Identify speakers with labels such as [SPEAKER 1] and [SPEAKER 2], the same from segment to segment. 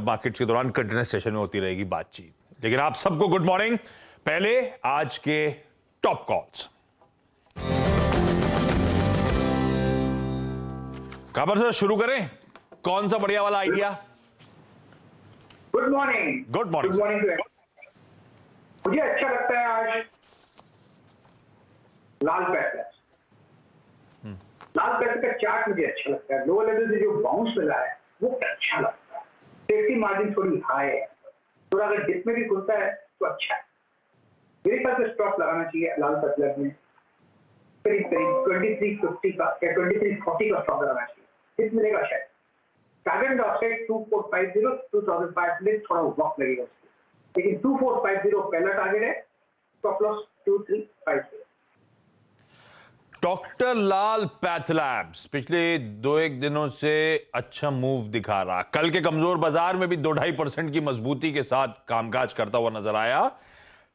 [SPEAKER 1] Markets के दौरान continuous session में होती रहेगी बातचीत। लेकिन आप सबको गुड मॉर्निंग। पहले आज के टॉप कॉल्स। कहां पर से शुरू करें? कौन सा बढ़िया वाला idea?
[SPEAKER 2] Good morning.
[SPEAKER 1] Good morning.
[SPEAKER 2] Good morning. मुझे अच्छा लगता है आज लाल पैथलैब्स। लाल पैथलैब्स का चार्ट मुझे अच्छा लगता है। लो लेवल से जो बाउंस मिला है वो अच्छा लगता है। सेफ्टी मार्जिन थोड़ी हाई है, थोड़ा अगर डिप में भी खुलता है तो अच्छा है। मेरे ख्याल से स्टॉप लगाना चाहिए लाल पैथलैब्स में करीब करीब 2350 का या 2340 का स्टॉप लगाना चाहिए। डिप मिलेगा शायद। टारगेट ऑफसेट 2450 2500 थोड़ा वक्त लगेगा उसको, लेकिन 2450 पहला टारगेट है। Stop loss 2350।
[SPEAKER 1] डॉक्टर लाल पैथलैब्स पिछले 2-1 दिनों से अच्छा मूव दिखा रहा। कल के कमजोर बाजार में भी 2-2.5% की मजबूती के साथ कामकाज करता हुआ नजर आया।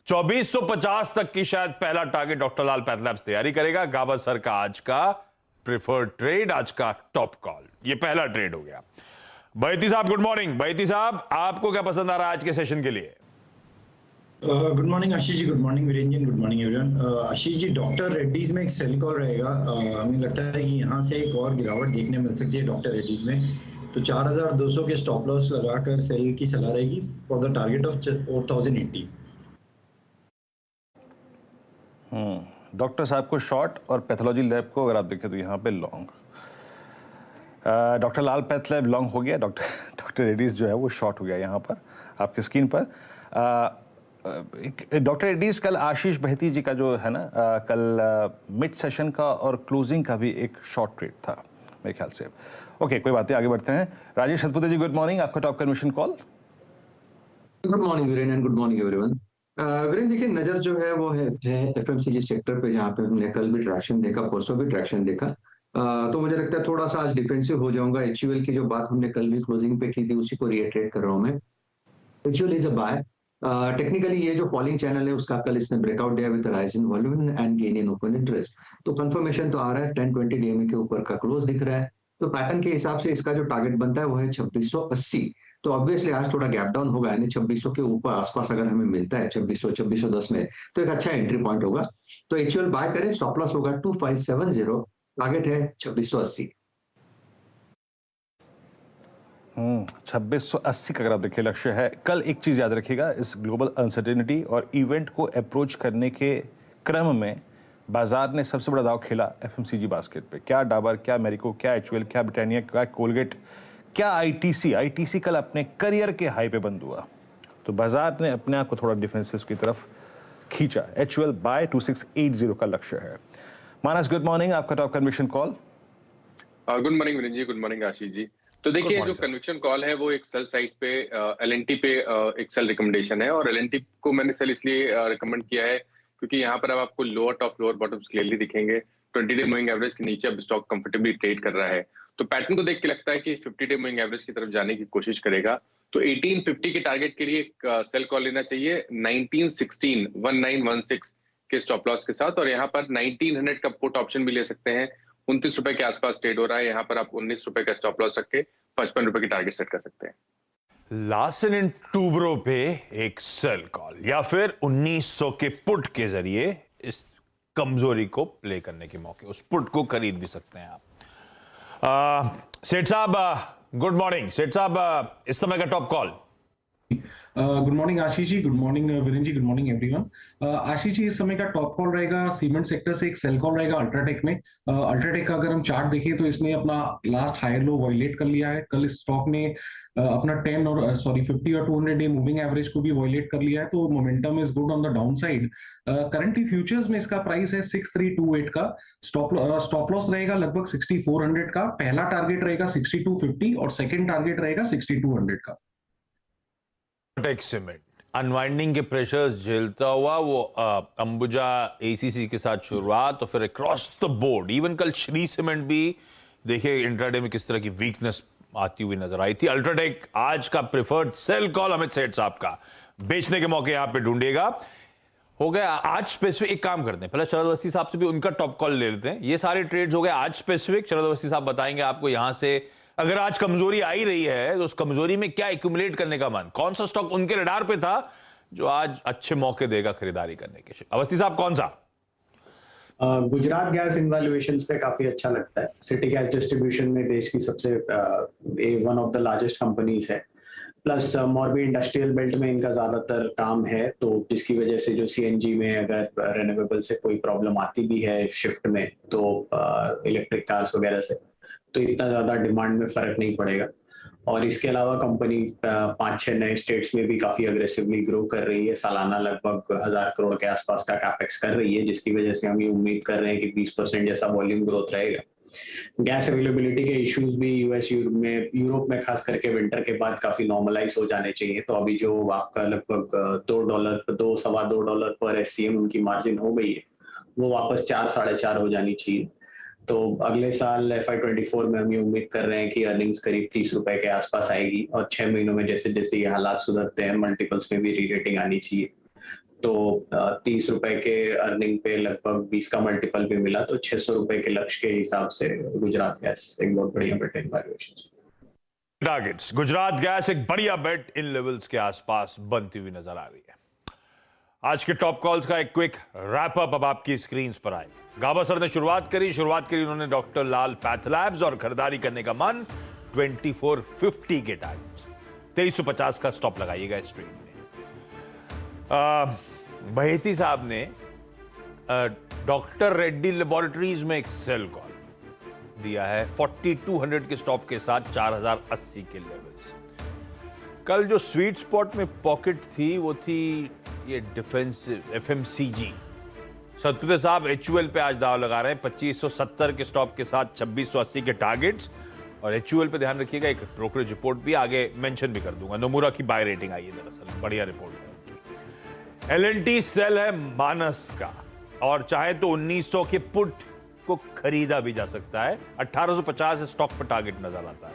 [SPEAKER 1] 2450 तक की शायद पहला टारगेट डॉक्टर लाल पैथलैब्स तैयारी करेगा। गाबा सर का आज का प्रिफर्ड ट्रेड, आज का टॉप कॉल, ये पहला ट्रेड हो गया। बैती साहब गुड मॉर्निंग। बैती साहब, आपको क्या पसंद आ रहा है आज के सेशन के लिए?
[SPEAKER 3] गुड मॉर्निंग आशीष जी, good morning Virendra ji, good morning everyone. Ashish ji, doctor Reddy's में एक सेल कॉल रहेगा। हमें लगता है कि यहाँ से एक और गिरावट देखने मिल सकती है डॉक्टर रेड्डीज में। तो 4200 के स्टॉप लॉस लगाकर सेल की सलाह रहेगी for the target of 4080।
[SPEAKER 4] Doctor साहब को शॉर्ट और पैथोलॉजी लैब को अगर आप देखें तो यहाँ पे लॉन्ग। डॉक्टर लाल पैथलैब लॉन्ग हो गया, डॉक्टर रेड्डीज जो है वो शॉर्ट हो गया यहाँ पर आपकी स्क्रीन पर। डॉक्टर रेड्डीज कल आशीष बहती जी का जो है ना, कल मिड सेशन का और क्लोजिंग का भी एक शॉर्ट ट्रेड था मेरे ख्याल से। ओके, कोई बात नहीं, आगे बढ़ते हैं। राजेश सतपुते जी गुड मॉर्निंग, आपका top conviction call.
[SPEAKER 5] Good morning Viren and good morning everyone. Viren देखिए, नजर जो है वो है एफएमसीजी सेक्टर पे, जहाँ पे हमने कल भी ट्रैक्शन देखा, परसों भी ट्रैक्शन देखा। तो मुझे लगता है थोड़ा सा आज डिफेंसिव हो जाऊंगा। एचयूएल की जो बात हमने कल भी क्लोजिंग पे की थी उसी को रिएट्रेट कर रहा हूँ मैं। HUL is a buy. Technically ये जो फॉलिंग चैनल है उसका कल इसने ब्रेकआउट दिया with rise in volume and gain in open interest. तो कंफर्मेशन तो आ रहा है, 10-20 डीएमए के ऊपर का क्लोज दिख रहा है। तो पैटर्न के हिसाब से इसका जो टारगेट बनता है वो है 2680। तो ऑब्वियसली आज थोड़ा गैप डाउन होगा, यानी 2600 के ऊपर आसपास अगर हमें मिलता है 2600-2610 में, तो एक अच्छा एंट्री पॉइंट होगा। तो एचयूएल बाय करें, स्टॉप लॉस होगा 2570, टारगेट है 2680।
[SPEAKER 4] 2680 का अगर आप देखिए लक्ष्य है। कल एक चीज याद रखिएगा, इस ग्लोबल अनसर्टेनिटी और इवेंट को अप्रोच करने के क्रम में बाजार ने सबसे बड़ा दाव खेला एफएमसीजी बास्केट पे। क्या डाबर, क्या मेरिको, क्या एचयूएल, क्या ब्रिटानिया, क्या कोलगेट, क्या आईटीसी कल अपने करियर के हाई पे बंद हुआ। तो बाजार ने अपने आप को थोड़ा डिफेंसिव की तरफ खींचा। एचयूएल बाय 2680 का लक्ष्य है। मानस गुड मॉर्निंग, आपका top conviction call.
[SPEAKER 6] Good morning Virendra ji, good morning Ashish ji. तो देखिए, जो कन्विक्शन कॉल है वो एक सेल साइड पे एलएनटी पे एक सेल रिकमेंडेशन है, और एलएनटी को मैंने सेल इसलिए रिकमेंड किया है क्योंकि यहाँ पर अब आपको lower top lower bottoms clearly दिखेंगे। 20 डे मूविंग एवरेज के नीचे अब स्टॉक कंफर्टेबली ट्रेड कर रहा है। तो पैटर्न को देख के लगता है कि 50 डे मूविंग एवरेज की तरफ जाने की कोशिश करेगा। तो 1850 के टारगेट के लिए एक सेल कॉल लेना चाहिए 1916 के स्टॉप लॉस के साथ, और यहाँ पर 1900 का पुट ऑप्शन भी ले सकते हैं। 29 रुपए के आसपास ट्रेड हो रहा है। यहाँ पर आप 19 रुपए का स्टॉप लॉस रख के 55 रुपए की टारगेट सेट कर सकते हैं।
[SPEAKER 1] लार्सन एंड टूब्रो पे एक सेल कॉल या फिर 1900 के पुट के जरिए इस कमजोरी को प्ले करने के मौके, उस पुट को खरीद भी सकते हैं आप। सेठ साहब गुड मॉर्निंग। सेठ साहब, इस समय का top call.
[SPEAKER 7] Good morning Ashish जी, good morning Virendra ji, good morning everyone. Ashish ji, इस समय का टॉप कॉल रहेगा सीमेंट सेक्टर से, एक सेल कॉल रहेगा अल्ट्राटेक में। अल्ट्राटेक का अगर हम चार्ट देखें तो इसने अपना लास्ट हायर लो वॉयलेट कर लिया है। कल स्टॉक ने अपना 50 और 200 डे मूविंग एवरेज को भी वॉयलेट कर लिया है। तो momentum is good on the down side. Currently futures में इसका प्राइस है 6328 का। स्टॉप लॉस रहेगा लगभग 6400 का। पहला टारगेट रहेगा 6250 और सेकेंड टारगेट रहेगा 6200 का।
[SPEAKER 1] टेक सीमेंट अनवाइंडिंग के प्रेशर्स झेलता हुआ वो अंबुजा एसीसी के साथ शुरुआत, तो फिर अक्रॉस द बोर्ड इवन कल श्री सीमेंट भी देखिए इंट्राडे में किस तरह की वीकनेस आती हुई नजर आई थी। अल्ट्राटेक आज का प्रिफर्ड सेल कॉल अमित सेठ साहब का, बेचने के मौके यहां पे ढूंढेगा। हो गया आज स्पेसिफिक। एक काम करते हैं, पहले शरद अवस्थी साहब से भी उनका टॉप कॉल ले लेते हैं। ये सारे ट्रेड्स हो गए आज स्पेसिफिक। शरद अवस्थी साहब बताएंगे आपको यहां से अगर आज कमजोरी आ ही रही है तो उस कमजोरी में क्या एक्यूमुलेट करने का मन, कौन सा स्टॉक उनके रडार पे था जो आज अच्छे मौके देगा खरीदारी करने के? अवस्थी साहब कौन सा?
[SPEAKER 8] गुजरात गैस इन वैल्यूएशंस पे काफी अच्छा लगता है। सिटी गैस डिस्ट्रीब्यूशन में देश की सबसे one of the largest companies है। प्लस मोरबी इंडस्ट्रियल बेल्ट में इनका ज्यादातर काम है, तो जिसकी वजह से जो सीएनजी में अगर रिन्यूएबल से कोई प्रॉब्लम आती भी है शिफ्ट में, तो इलेक्ट्रिक कार्स वगैरह से, तो इतना ज्यादा डिमांड में फर्क नहीं पड़ेगा। और इसके अलावा कंपनी 5-6 नए स्टेट्स में भी काफी अग्रेसिवली ग्रो कर रही है। सालाना लगभग 1000 करोड़ के आसपास का कैपेक्स कर रही है, जिसकी वजह से हम ये उम्मीद कर रहे हैं कि 20% जैसा वॉल्यूम ग्रोथ रहेगा। गैस अवेलेबिलिटी के इश्यूज भी यूरोप में खास करके विंटर के बाद काफी नॉर्मलाइज हो जाने चाहिए। तो अभी जो आपका लगभग $2 पर SCM उनकी मार्जिन हो गई है, वो वापस 4-4.5 हो जानी चाहिए। तो अगले साल FY24 में हम ये उम्मीद कर रहे हैं कि अर्निंग्स करीब 30 रुपए के आसपास आएगी, और 6 महीनों में जैसे जैसे ये हालात सुधरते हैं मल्टीपल्स में भी रीरेटिंग आनी चाहिए। तो 30 रुपए के अर्निंग पे लगभग 20 का मल्टीपल भी मिला, तो 600 रुपए के लक्ष्य के हिसाब से गुजरात गैस एक बहुत बढ़िया बेट है वैल्यूएशन।
[SPEAKER 1] टारगेट्स गुजरात गैस एक बढ़िया बेट इन लेवल्स के आसपास बनती हुई नजर आ रही है। आज के टॉप कॉल्स का एक क्विक रैप अप अब आपकी स्क्रीन पर आए। गाबा सर ने शुरुआत करी उन्होंने डॉक्टर लाल पैथलैब्स और खरीदारी करने का मन 2450 के टारगेट्स, 2350 का स्टॉप लगाइएगा इस ट्रेड में। बहेती साहब ने डॉक्टर रेड्डी लेबोरेटरीज में एक सेल कॉल दिया है 4200 के स्टॉप के साथ 4080 के लेवल्स। कल जो स्वीट स्पॉट में पॉकेट थी वो थी ये डिफेंस FMCG। सतपुते साहब HUL पे आज दाव लगा रहे हैं 2570 के स्टॉप के साथ 2680 के टारगेट्स। और HUL पे ध्यान रखिएगा, एक ब्रोकरेज रिपोर्ट भी आगे मेंशन भी कर दूंगा, नोमुरा की बाय रेटिंग आई है, दरअसल बढ़िया रिपोर्ट है उनकी। L&T सेल है मानस का, और चाहे तो 1900 के पुट को खरीदा भी जा सकता है। 1850 स्टॉक पर टारगेट नजर आता है।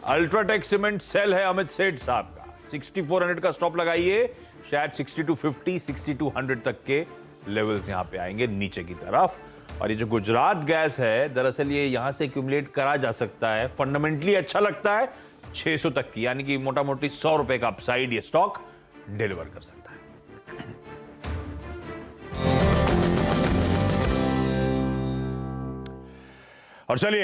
[SPEAKER 1] अल्ट्राटेक सीमेंट सेल है अमित सेठ साहब का, 6400 का स्टॉप लगाइए, शायद 6250 6200 तक के लेवल्स यहां पे आएंगे नीचे की तरफ। और ये जो गुजरात गैस है, दरअसल ये यहां से एक्यूमुलेट करा जा सकता है, फंडामेंटली अच्छा लगता है 600 तक की, यानी कि मोटा मोटी 100 रुपए का अपसाइड ये स्टॉक डिलीवर कर सकता है। और चलिए